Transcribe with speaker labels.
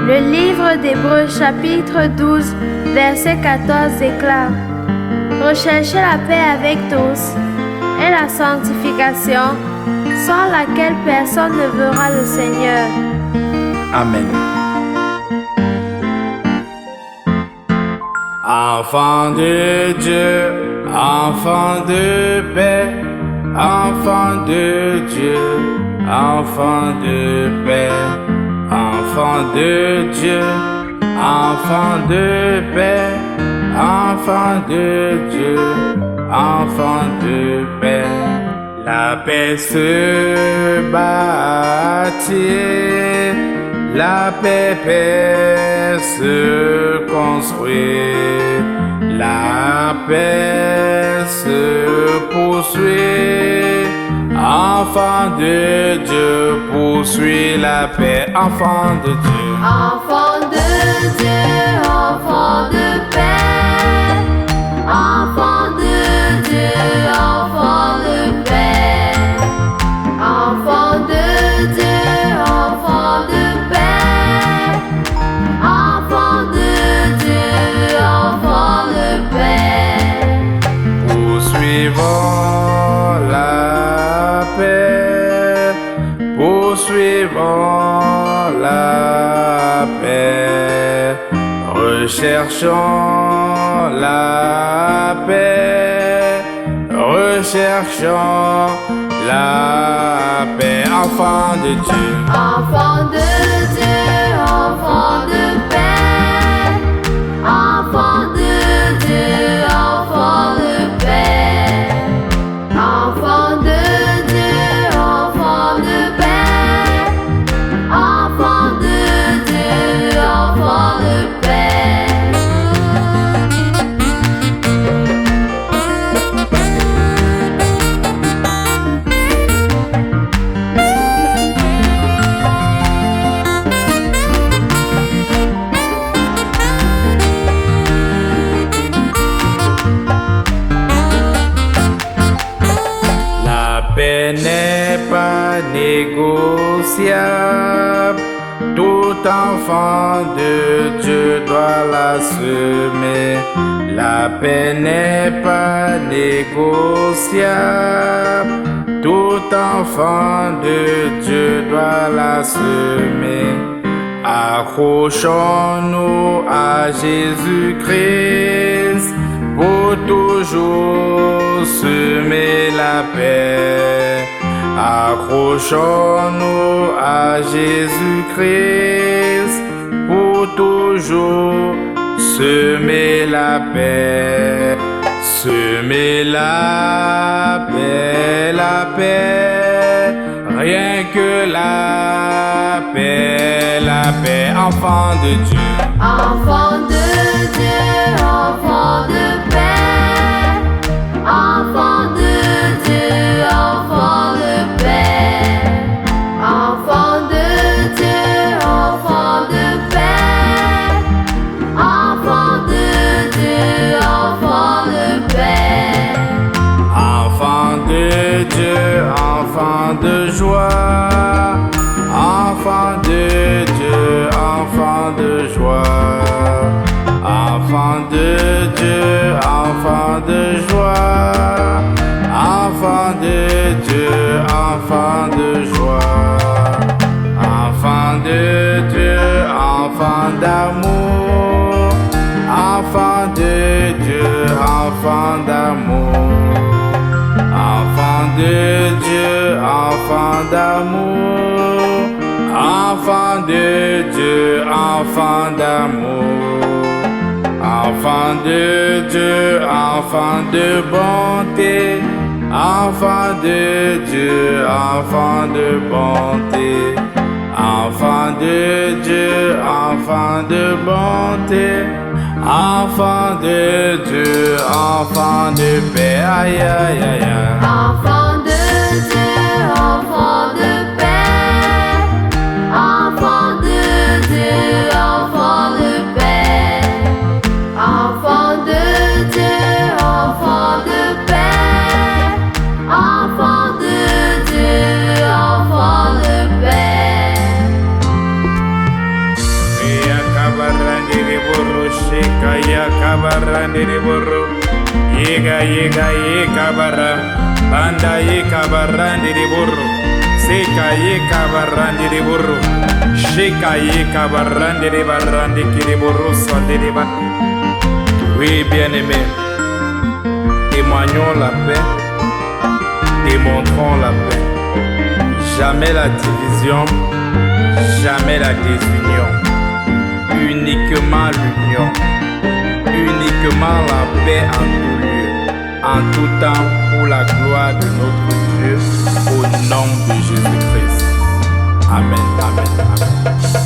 Speaker 1: Le livre d'Hébreux chapitre 12, verset 14 déclare: Recherchez la paix avec tous et la sanctification, sans laquelle personne ne verra le Seigneur.
Speaker 2: Amen. Enfant de Dieu, enfant de paix, enfant de Dieu, enfant de paix, enfant de Dieu, enfant de paix, enfant de Dieu, enfant de paix. La paix se bâtit, la paix se construit, la paix se poursuit. Enfant de Dieu, poursuit la paix. Enfant de Dieu,
Speaker 1: Enfant de Dieu, enfant de paix, enfant de Dieu, enfant de paix, enfant de Dieu, enfant de paix, enfant de Dieu, enfant de paix.
Speaker 2: poursuivons la paix, poursuivons la paix, recherchons la paix, recherchons la paix. Enfant de Dieu,
Speaker 1: Enfant de Dieu, enfant de paix, enfant de Dieu, enfant de paix, enfant de Dieu, enfant de paix, enfant de Dieu, enfant de paix.
Speaker 2: la paix n'est pas négociable. Tout enfant de Dieu doit la semer. La paix n'est pas négociable. Tout enfant de Dieu doit la semer. Accrochons-nous à Jésus-Christ pour toujours semer la paix. Accrochons-nous à Jésus-Christ pour toujours semer la paix. Semer la paix, rien que la paix, enfant de Dieu.
Speaker 1: Enfant de Dieu, enfant de paix, enfant de Dieu, enfant de paix, enfant de Dieu, enfant de paix, enfant de Dieu, enfant de paix.
Speaker 2: Enfant de Dieu, enfant de joie, enfant de Dieu, enfant de joie, enfant de Dieu, enfant de joie, enfant de Dieu, enfant de joie, enfant de Dieu, enfant d'amour, enfant de Dieu, enfant d'amour. Enfant de Dieu, enfant d'amour, enfant de Dieu, enfant d'amour, enfant de Dieu, enfant de bonté, enfant de Dieu, enfant de bonté, enfant de Dieu, enfant de bonté, enfant de Dieu, enfant de paix. Aïe, aïe, aïe, aïe.
Speaker 1: Enfant de Dieu, enfant de paix, enfant de Dieu, enfant de paix, enfant de Dieu, enfant de paix, enfant de Dieu, enfant de paix.
Speaker 2: barandiri burru. Yega yega yega bara. Banda yega barandiri burru. Seka yega barandiri burru. Sheka yega barandiri barandiri burru sondiri ba. Oui, bien-aimé, témoignons la paix, démontrons la paix. Jamais la division, jamais la désunion. Uniquement l'union, uniquement la paix en tout lieu, en tout temps, pour la gloire de notre Dieu, au nom de Jésus-Christ. Amen, amen, amen.